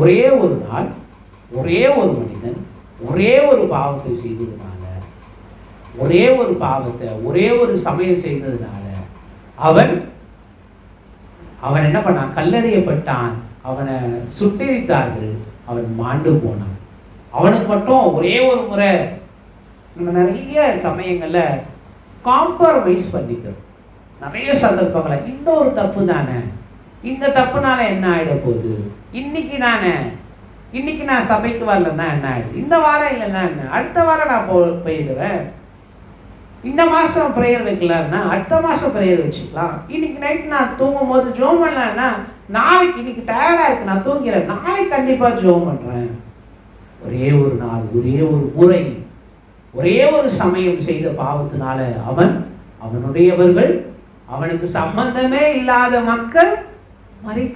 ஒரே ஒரு நாள் ஒரே ஒரு மனிதன் ஒரே ஒரு பாவத்தை செய்ததுனால, ஒரே ஒரு பாவத்தை ஒரே ஒரு சமயம் செய்ததுனால அவன் அவன் என்ன பண்ணான்? கல்லறியப்பட்டான். அவனை சுட்டெரித்தார்கள். அவன் மாண்டு போனான். அவனுக்கு மட்டும் ஒரே ஒரு முறை. நம்ம நிறைய சமயங்கள்ல காம்ப்ரமைஸ் பண்ணிக்கிறோம். நிறைய சந்தர்ப்பங்களை இந்த ஒரு தப்பு தானே, இந்த தப்புனால என்ன ஆகிட போகுது, இன்னைக்கு தானே, இன்னைக்கு நான் சபைக்கு வரலன்னா என்ன ஆயிடுது, இந்த வாரம் இல்லைன்னா என்ன, அடுத்த வாரம் நான் போயிடுவேன், இந்த மாதம் ப்ரேயர் வைக்கலான்னா அடுத்த மாதம் ப்ரேயர் வச்சுக்கலாம், இன்னைக்கு நைட் நான் தூங்கும் போது ஜோம் பண்ணலான்னா நாளைக்கு, இன்னைக்கு டயர்டாக இருக்கு நான் தூங்கிறேன், நாளைக்கு கண்டிப்பாக ஜோம் பண்ணுறேன். ஒரே ஒரு நாள் ஒரே ஒரு முறை ஒரே ஒரு சமயம் செய்த பாவத்தினால அவனுடையவர்கள், அவனுக்கு சம்பந்தமே இல்லாத மக்கள் மறிக்க